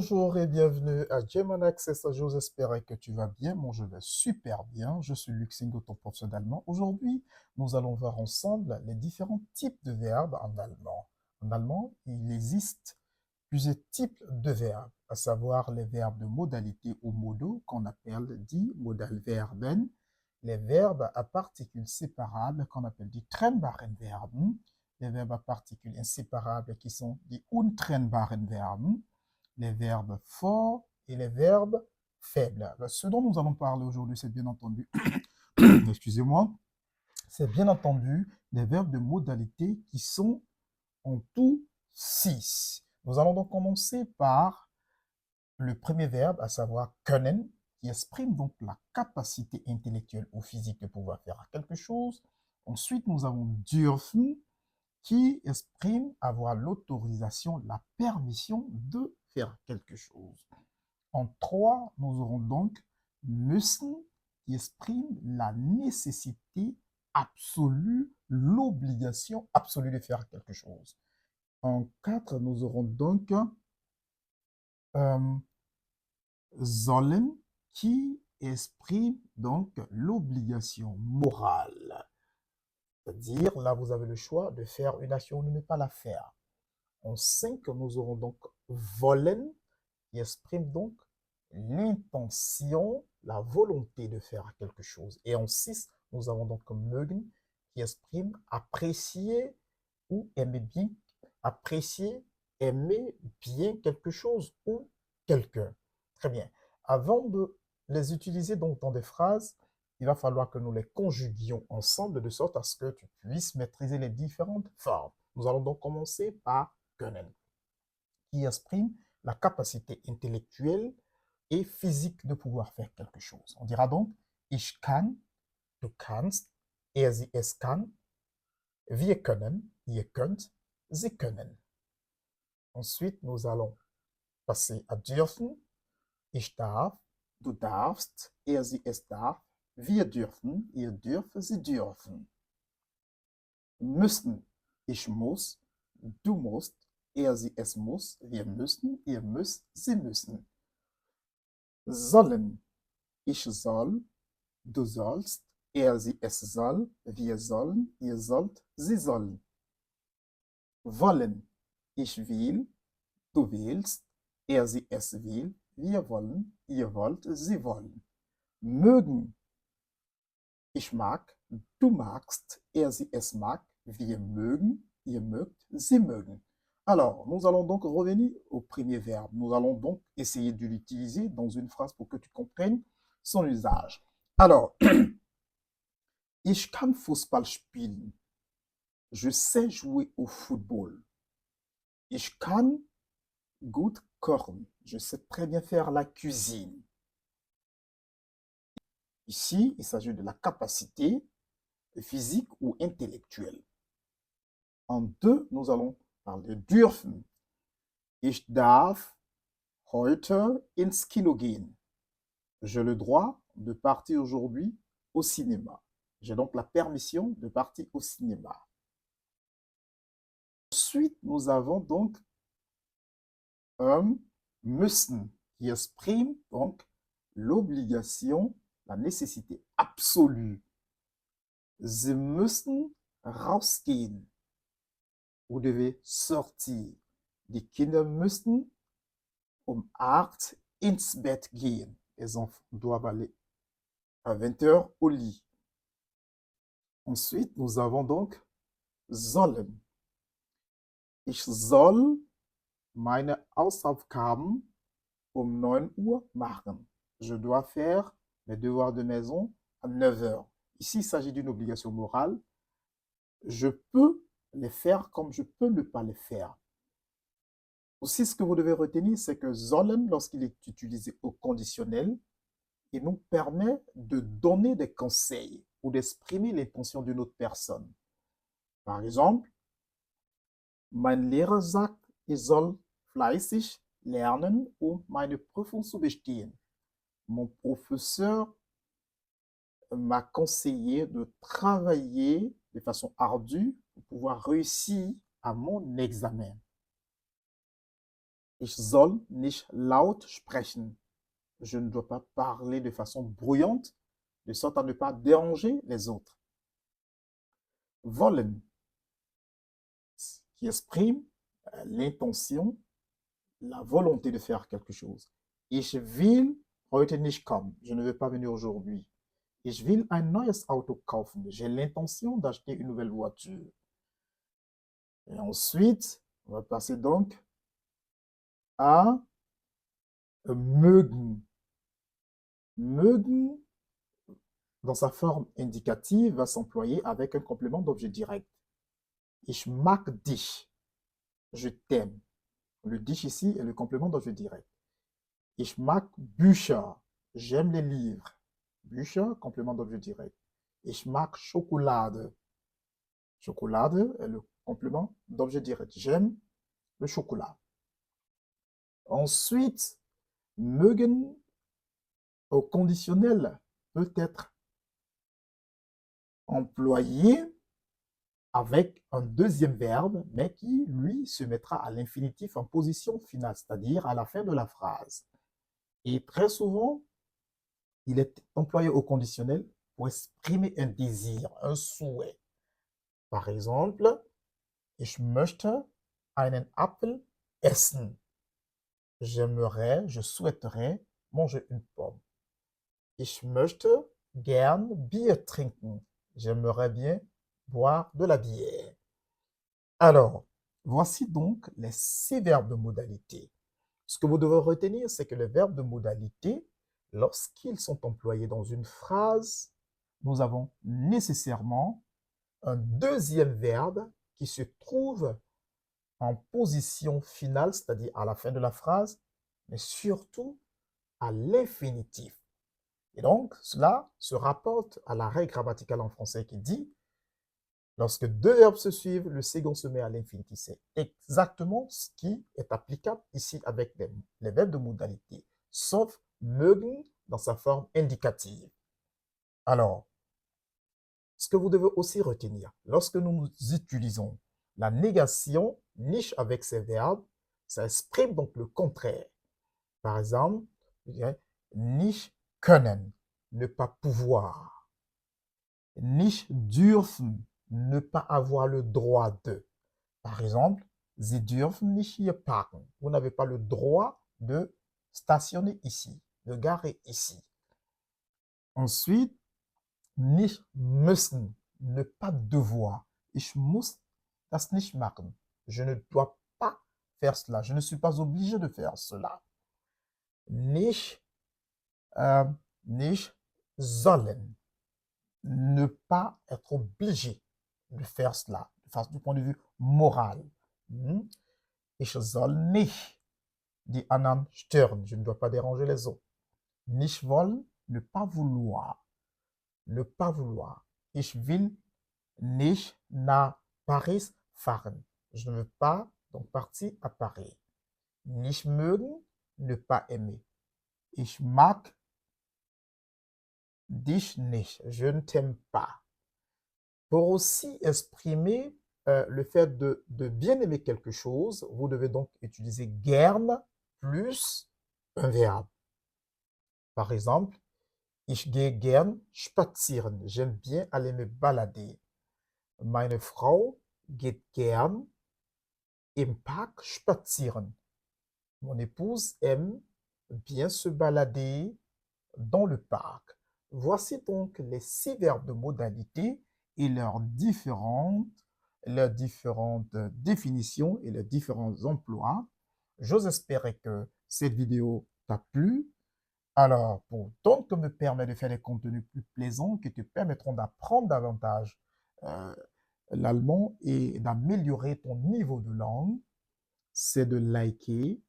Bonjour et bienvenue à German Access. J'ose espérer que tu vas bien. Moi, je vais super bien. Je suis Luc Singo, ton professeur d'allemand. Aujourd'hui, nous allons voir ensemble les différents types de verbes en allemand. En allemand, il existe plusieurs types de verbes, à savoir les verbes de modalité ou modo, qu'on appelle die Modalverben, les verbes à particules séparables, qu'on appelle die trennbaren Verben, les verbes à particules inséparables qui sont die untrennbaren Verben, les verbes forts et les verbes faibles. Ce dont nous allons parler aujourd'hui, c'est bien entendu, excusez-moi, c'est bien entendu des verbes de modalité qui sont en tout 6. Nous allons donc commencer par le premier verbe, à savoir können, qui exprime donc la capacité intellectuelle ou physique de pouvoir faire quelque chose. Ensuite, nous avons dürfen, qui exprime avoir l'autorisation, la permission de faire quelque chose. En 3, nous aurons donc müssen, qui exprime la nécessité absolue, l'obligation absolue de faire quelque chose. En 4, nous aurons donc euh, sollen, qui exprime donc l'obligation morale. C'est-à-dire, là, vous avez le choix de faire une action ou de ne pas la faire. En 5, nous aurons donc wollen, qui exprime donc l'intention, la volonté de faire quelque chose. Et en 6, nous avons donc mögen, qui exprime apprécier ou aimer bien, apprécier, aimer bien quelque chose ou quelqu'un. Très bien. Avant de les utiliser donc dans des phrases, il va falloir que nous les conjuguions ensemble de sorte à ce que tu puisses maîtriser les différentes formes. Nous allons donc commencer par können, qui exprime la capacité intellectuelle et physique de pouvoir faire quelque chose. On dira donc ich kann, du kannst, sie es kann, wir können, ihr könnt, sie können. Ensuite, nous allons passer à dürfen. Ich darf, du darfst, sie es darf, wir dürfen, ihr dürft, sie dürfen. Müssen, ich muss, du musst, sie es muss, wir müssen, ihr müsst, sie müssen. Sollen, ich soll, du sollst, sie es soll, wir sollen, ihr sollt, sie sollen. Wollen, ich will, du willst, sie es will, wir wollen, ihr wollt, sie wollen. Mögen, ich mag, du magst, sie es mag, wir mögen, ihr mögt, sie mögen. Alors, nous allons donc revenir au premier verbe. Nous allons donc essayer de l'utiliser dans une phrase pour que tu comprennes son usage. Alors, ich kann Fußball spielen. Je sais jouer au football. Ich kann gut kochen. Je sais très bien faire la cuisine. Ici, il s'agit de la capacité physique ou intellectuelle. En 2, nous allons parler de dürfen. Ich darf heute ins Kino gehen. J'ai le droit de partir aujourd'hui au cinéma. J'ai donc la permission de partir au cinéma. Ensuite, nous avons donc müssen, qui exprime donc l'obligation, la nécessité absolue. Sie müssen rausgehen. Vous devez sortir. Die Kinder müssen um 8 ins Bett gehen. Les enfants doivent aller à 20 heures au lit. Ensuite, nous avons donc sollen. Ich soll meine Hausaufgaben um 9 Uhr machen. Je dois faire mes devoirs de maison à 9 heures. Ici, il s'agit d'une obligation morale. Je peux les faire comme je peux ne pas les faire. Aussi, ce que vous devez retenir, c'est que sollen, lorsqu'il est utilisé au conditionnel, il nous permet de donner des conseils ou d'exprimer l'intention d'une autre personne. Par exemple, mein Lehrer sagt, ich soll fleißig lernen, um meine Prüfung zu bestehen. Mon professeur m'a conseillé de travailler de façon ardue pour pouvoir réussir à mon examen. Ich soll nicht laut sprechen. Je ne dois pas parler de façon bruyante, de sorte à ne pas déranger les autres. Wollen, qui exprime l'intention, la volonté de faire quelque chose. Ich will heute nicht kommen. Je ne veux pas venir aujourd'hui. Ich will ein neues Auto kaufen. J'ai l'intention d'acheter une nouvelle voiture. Et ensuite, on va passer donc à mögen. Mögen, dans sa forme indicative, va s'employer avec un complément d'objet direct. Ich mag dich. Je t'aime. Le dich ici est le complément d'objet direct. Ich mag Bücher. J'aime les livres. Bücher, complément d'objet direct. Ich mag Schokolade. Schokolade est le complément d'objet direct. J'aime le chocolat. Ensuite, mögen au conditionnel peut être employé avec un deuxième verbe, mais qui, lui, se mettra à l'infinitif en position finale, c'est-à-dire à la fin de la phrase. Et très souvent, il est employé au conditionnel pour exprimer un désir, un souhait. Par exemple, ich möchte einen Apfel essen. J'aimerais, je souhaiterais manger une pomme. Ich möchte gern Bier trinken. J'aimerais bien boire de la bière. Alors, voici donc les 6 verbes de modalité. Ce que vous devez retenir, c'est que les verbes de modalité, lorsqu'ils sont employés dans une phrase, nous avons nécessairement un deuxième verbe qui se trouve en position finale, c'est-à-dire à la fin de la phrase, mais surtout à l'infinitif. Et donc, cela se rapporte à la règle grammaticale en français qui dit lorsque deux verbes se suivent, le second se met à l'infinitif. C'est exactement ce qui est applicable ici avec les verbes de modalité, sauf mögen dans sa forme indicative. Alors, ce que vous devez aussi retenir, lorsque nous utilisons la négation nicht avec ces verbes, ça exprime donc le contraire. Par exemple, je dirais nicht können, ne pas pouvoir. Nicht dürfen, ne pas avoir le droit de. Par exemple, Sie dürfen nicht hier parken. Vous n'avez pas le droit de stationner ici, de garer ici. Ensuite, nicht müssen, ne pas devoir. Ich muss das nicht machen. Je ne dois pas faire cela. Je ne suis pas obligé de faire cela. Nicht, nicht sollen. Ne pas être obligé de faire cela, du point de vue moral. Ich soll nicht die anderen stören. Je ne dois pas déranger les autres. Nicht wollen, ne pas vouloir. Ne pas vouloir. Ich will nicht nach Paris fahren. Je ne veux pas donc partir à Paris. Nicht mögen, ne pas aimer. Ich mag dich nicht. Je ne t'aime pas. Pour aussi exprimer le fait de bien aimer quelque chose, vous devez donc utiliser gern plus un verbe. Par exemple, ich gehe gern spazieren. J'aime bien aller me balader. Meine Frau geht gern im Park spazieren. Mon épouse aime bien se balader dans le parc. Voici donc les 6 verbes de modalité et leurs différentes définitions et leurs différents emplois. J'ose espérer que cette vidéo t'a plu. Alors, pour donc me permettre de faire des contenus plus plaisants qui te permettront d'apprendre davantage l'allemand et d'améliorer ton niveau de langue, c'est de liker,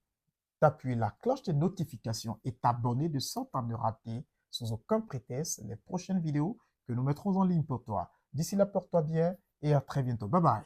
d'appuyer la cloche de notification et t'abonner de sorte à ne rater sans aucun prétexte les prochaines vidéos que nous mettrons en ligne pour toi. D'ici là, porte-toi bien et à très bientôt. Bye bye.